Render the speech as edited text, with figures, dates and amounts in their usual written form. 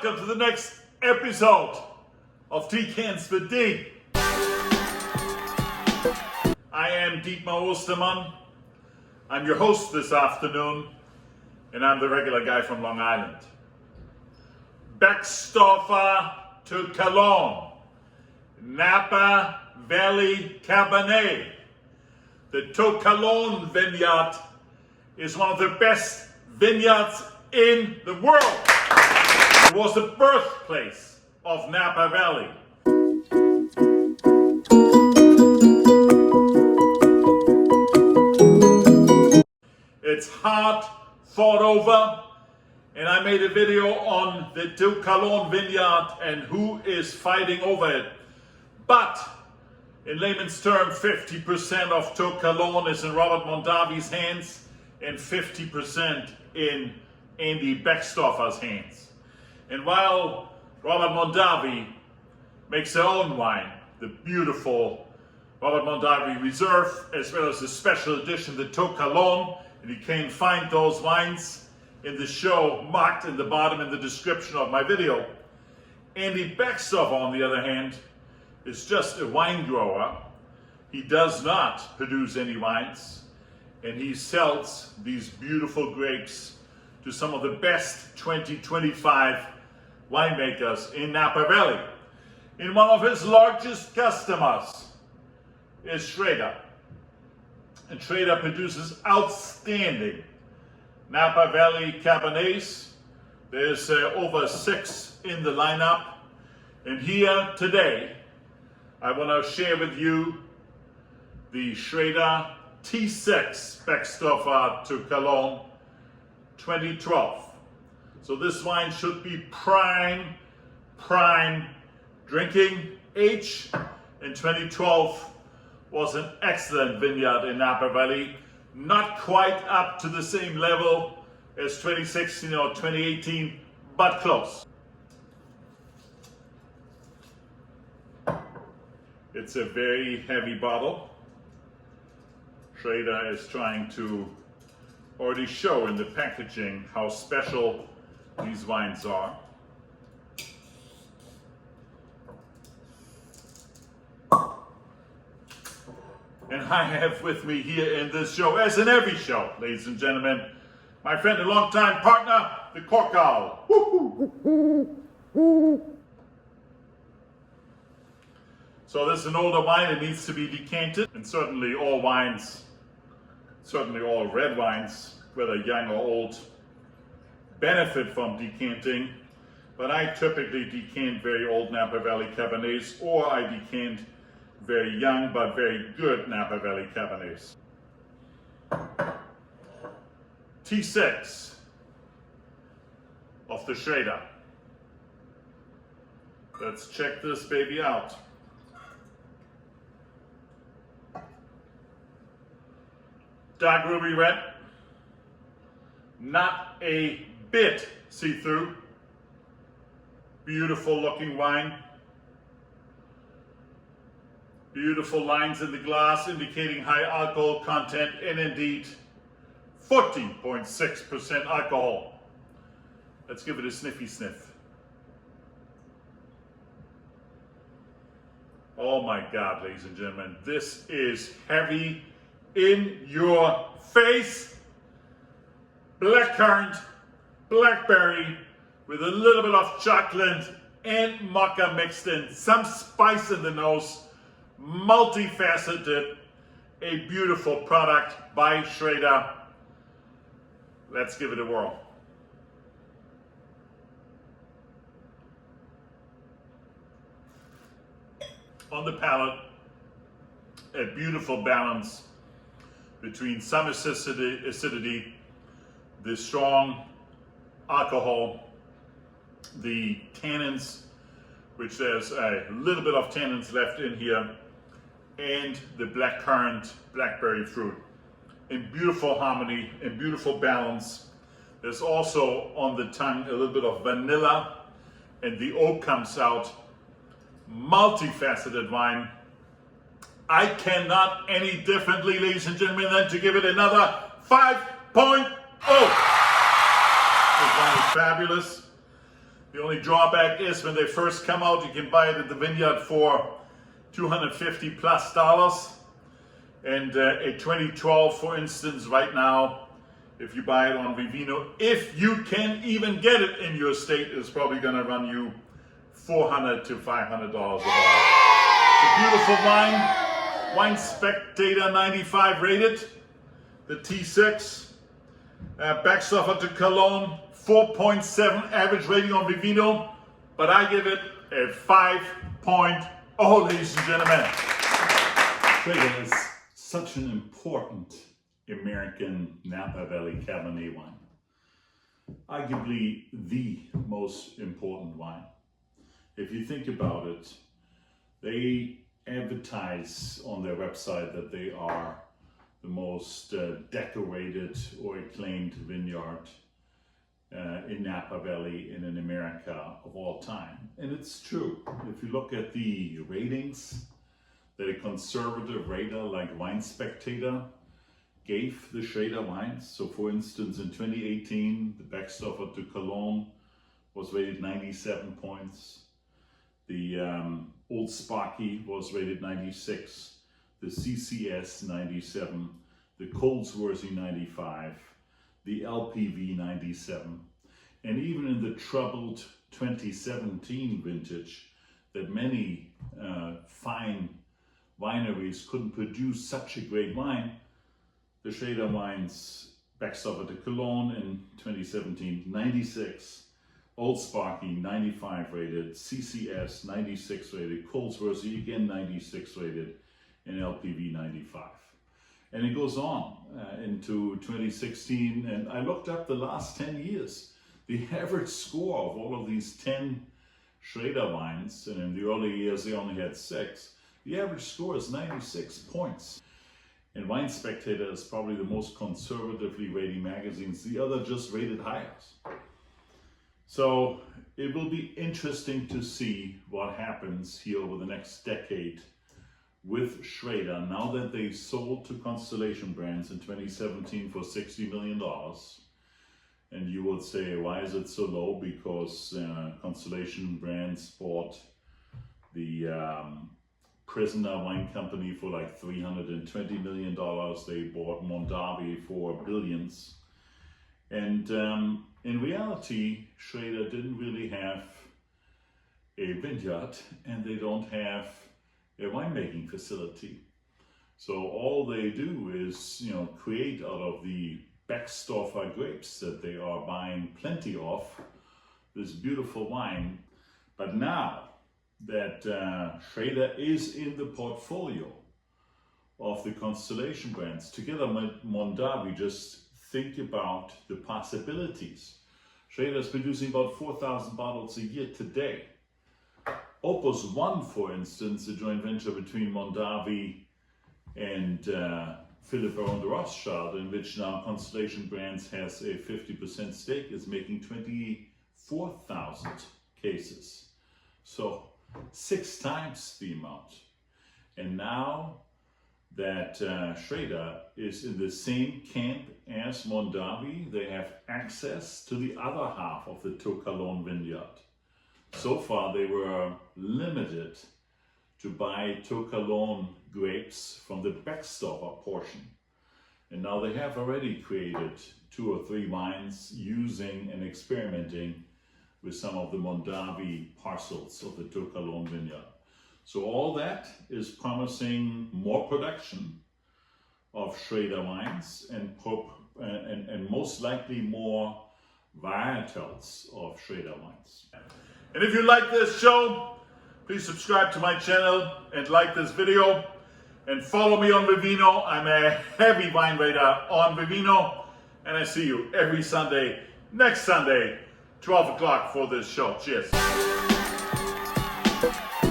welcome to the next episode of Decants for D. I am Dietmar Ostermann. I'm your host this afternoon, and I'm the regular guy from Long Island. Beckstoffer To Kalon, Napa Valley Cabernet. The To Kalon vineyard is one of the best vineyards in the world. It was the birthplace of Napa Valley. It's hard thought over, and I made a video on the To Kalon vineyard and who is fighting over it. But in layman's terms, 50% of To Kalon is in Robert Mondavi's hands and 50% in Andy Beckstoffer's hands. And while Robert Mondavi makes their own wine, the beautiful Robert Mondavi Reserve, as well as the special edition, the To Kalon, and you can find those wines in the show marked in the bottom in the description of my video. Andy Beckstoffer, on the other hand, is just a wine grower. He does not produce any wines, and he sells these beautiful grapes to some of the best 2025 winemakers in Napa Valley. And one of his largest customers is Schrader. And Schrader produces outstanding Napa Valley Cabernets. There's over 6 in the lineup. And here today, I want to share with you the Schrader T6 Spectator To Kalon 2012. So this wine should be prime drinking age. In 2012 was an excellent vineyard in Napa Valley. Not quite up to the same level as 2016 or 2018, but close. It's a very heavy bottle. Schrader is trying to already show in the packaging how special these wines are. And I have with me here in this show, as in every show, ladies and gentlemen, my friend and longtime partner, the cork owl. So this is an older wine, it needs to be decanted, and certainly all wines, certainly all red wines, whether young or old, benefit from decanting. But I typically decant very old Napa Valley Cabernets, or I decant very young but very good Napa Valley Cabernets. T6 of the Schrader. Let's check this baby out. Dark ruby red, not a bit see-through. Beautiful looking wine. Beautiful lines in the glass indicating high alcohol content, and indeed 14.6% alcohol. Let's give it a sniffy sniff. Oh my God, ladies and gentlemen, this is heavy in your face. Blackcurrant, blackberry with a little bit of chocolate and maca mixed in, some spice in the nose, multifaceted, a beautiful product by Schrader. Let's give it a whirl. On the palate, a beautiful balance between some acidity, the strong alcohol, the tannins, which there's a little bit of tannins left in here, and the blackcurrant, blackberry fruit. In beautiful harmony, in beautiful balance. There's also on the tongue a little bit of vanilla, and the oak comes out. Multifaceted wine. I cannot any differently, ladies and gentlemen, than to give it another 5.0. This wine is fabulous. The only drawback is when they first come out, you can buy it at the vineyard for $250 plus. And a 2012, for instance, right now, if you buy it on Vivino, if you can even get it in your state, is probably going to run you $400 to $500 a bottle. It's a beautiful wine. Wine Spectator 95 rated. The T6. Beckstoffer To Kalon, 4.7 average rating on Vivino. But I give it a 5.0, ladies and gentlemen. Schrader is such an important American Napa Valley Cabernet wine. Arguably the most important wine. If you think about it, they advertise on their website that they are the most decorated or acclaimed vineyard in Napa Valley and in America of all time. And it's true. If you look at the ratings that a conservative rater like Wine Spectator gave the Schrader wines. So for instance, in 2018, the Beckstoffer To Kalon was rated 97 points. The Old Sparky was rated 96. The CCS 97. The Colesworthy 95. The LPV 97. And even in the troubled 2017 vintage, that many fine wineries couldn't produce such a great wine, the Schrader wines, Beckstoffer To Kalon in 2017, 96, Old Sparky 95 rated, CCS 96 rated, Colesworthy again 96 rated, and LPV 95. And it goes on into 2016, and I looked up the last 10 years. The average score of all of these 10 Schrader wines, and in the early years they only had 6, the average score is 96 points. And Wine Spectator is probably the most conservatively rating magazines. The other just rated higher. So it will be interesting to see what happens here over the next decade with Schrader, now that they sold to Constellation Brands in 2017 for $60 million. And you would say, why is it so low? Because Constellation Brands bought the Prisoner Wine Company for like $320 million. They bought Mondavi for billions. And in reality, Schrader didn't really have a vineyard, and they don't have a winemaking facility. So all they do is, create out of the Beckstoffer grapes that they are buying plenty of, this beautiful wine. But now that Schrader is in the portfolio of the Constellation Brands, together with Mondavi, just think about the possibilities. Schrader is producing about 4,000 bottles a year today. Opus One, for instance, a joint venture between Mondavi and Philip Baron de Rothschild, in which now Constellation Brands has a 50% stake, is making 24,000 cases. So 6 times the amount. And now that Schrader is in the same camp as Mondavi, they have access to the other half of the To Kalon vineyard. So far they were limited to buy To Kalon grapes from the Beckstoffer portion. And now they have already created 2 or 3 wines using and experimenting with some of the Mondavi parcels of the To Kalon vineyard. So all that is promising more production of Schrader wines and most likely more varietals of Schrader wines. And if you like this show, please subscribe to my channel and like this video. And follow me on Vivino. I'm a heavy wine rater on Vivino. And I see you every Sunday, next Sunday, 12 o'clock for this show. Cheers.